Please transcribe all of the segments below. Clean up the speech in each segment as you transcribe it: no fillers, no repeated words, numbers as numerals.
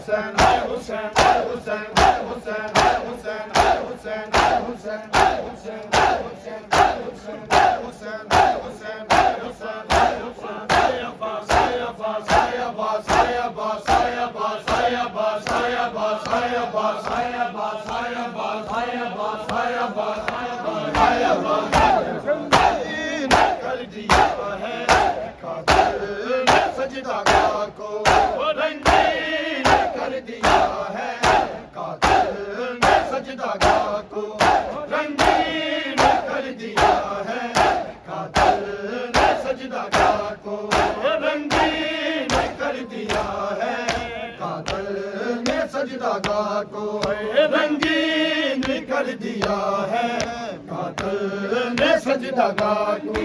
Hussein, Hai Hussein, Hai Hussein, Hai Hussein, Hai Hussein, Hai Hussein, Hai Hussein, Hai Hussein, Hai Hussein, Hai Hussein, Hai Hussein, Hai Hussein, Hai Hussein, Hai Hussein, Hai Abbas, Hai Abbas, Hai Abbas, Hai Abbas, Hai Abbas, Hai Abbas, Hai Abbas, Hai Abbas, Hai Abbas, Hai Abbas, Hai Abbas, Hai Abbas, Hai Abbas, कर दिया है कातिल ने सजदा को रंगीन कर दिया है कातिल ने सजदा को रंगीन कर दिया है कातिल ने सजदा को रंगीन कर दिया है कातिल ने सजदा को रंगीन कर दिया है कातिल ने सजदा को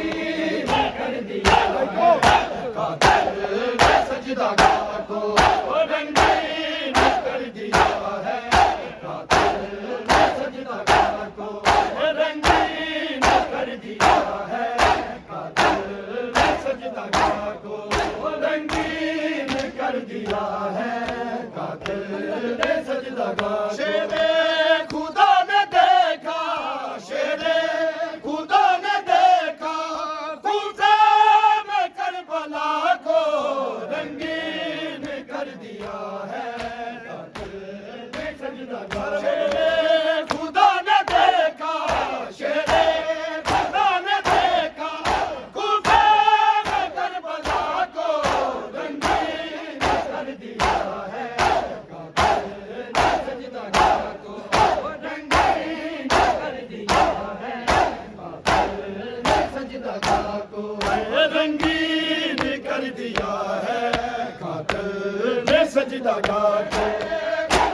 कर दिया कातिल ने सजदा को रंगीन कर दिया है कातिल ने सजदा को रंगीन कर दिया है कातिल ने सजदा को रंगीन कर दिया है कातिल ने सजदा शेरे खुदा ने देखा शेरे खुदा ने देखा खुदा में करबला को रंगीन कर दिया है कातिल ने सजदा शेरे खुदा ने देखा शेरे खुदा ने देखा खुदा में करबला को रंगीन कर दिया है कातिल ने सजदा को रंगीन कर दिया है कातिल ने सजदा को रंगीन कर दिया है कातिल ने सजदा को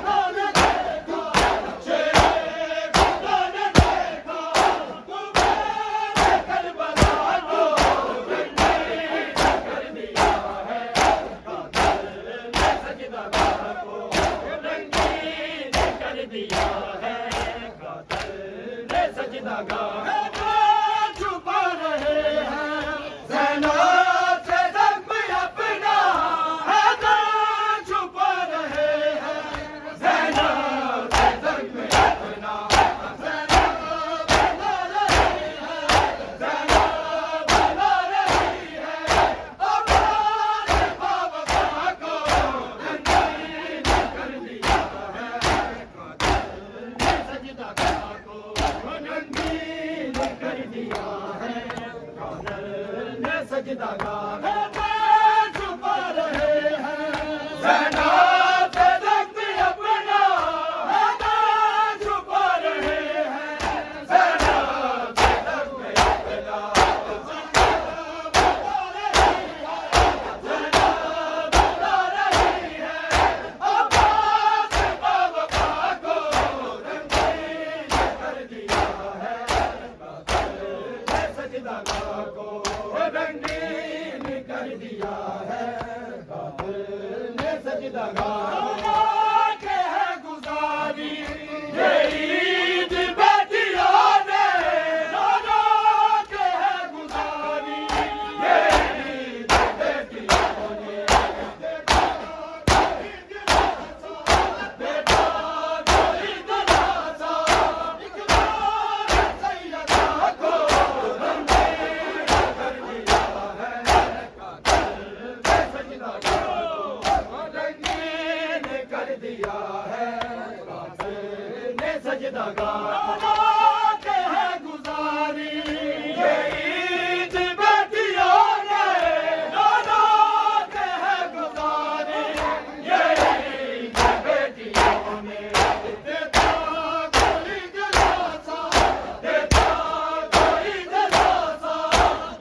छुपा रहे हैं ज़ैनब से ज़ख्म अपना छुपा रहे हैं ज़ैनब से ज़ख्म अपना ज़ैनब बना रही है ज़ैनब बना रही है अपने बाबा को रंगीन कर दिया है कातिल ने सजदा को रंगीन कर दिया है कातिल ने सजदा छुपा रहे हैं ज़ैनब से ज़ख्म अपना छुपा रहे हैं ज़ैनब से ज़ख्म अपना ज़ैनब बना रही है अब्बास बाबा को रंगीन कर दिया है कातिल ने सजदा को रंगीन कर दिया है कातिल ने सजदा के है गुजारी ये ईद बेटियों ने रोना के है गुजारी ये ईद बेटियों ने बेटा कोई दिलासा बेटा कोई दिलासा इकबाल सैयदा को रंगीन कर दिया है कातिल ने सजदा को रंगीन कर दिया है कातिल ने सजदा के है गुजारी ये ईद बेटियों ने रोना के है गुजारी ये ईद बेटियों ने देता कोई दिलासा देता कोई दिलासा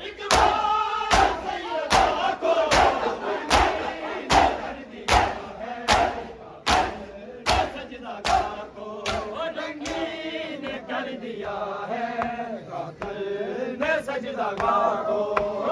इकबाल सैयदा को रंगीन कर दिया है कातिल ने सजदा को रंगीन कर दिया है कातिल ने सजदा को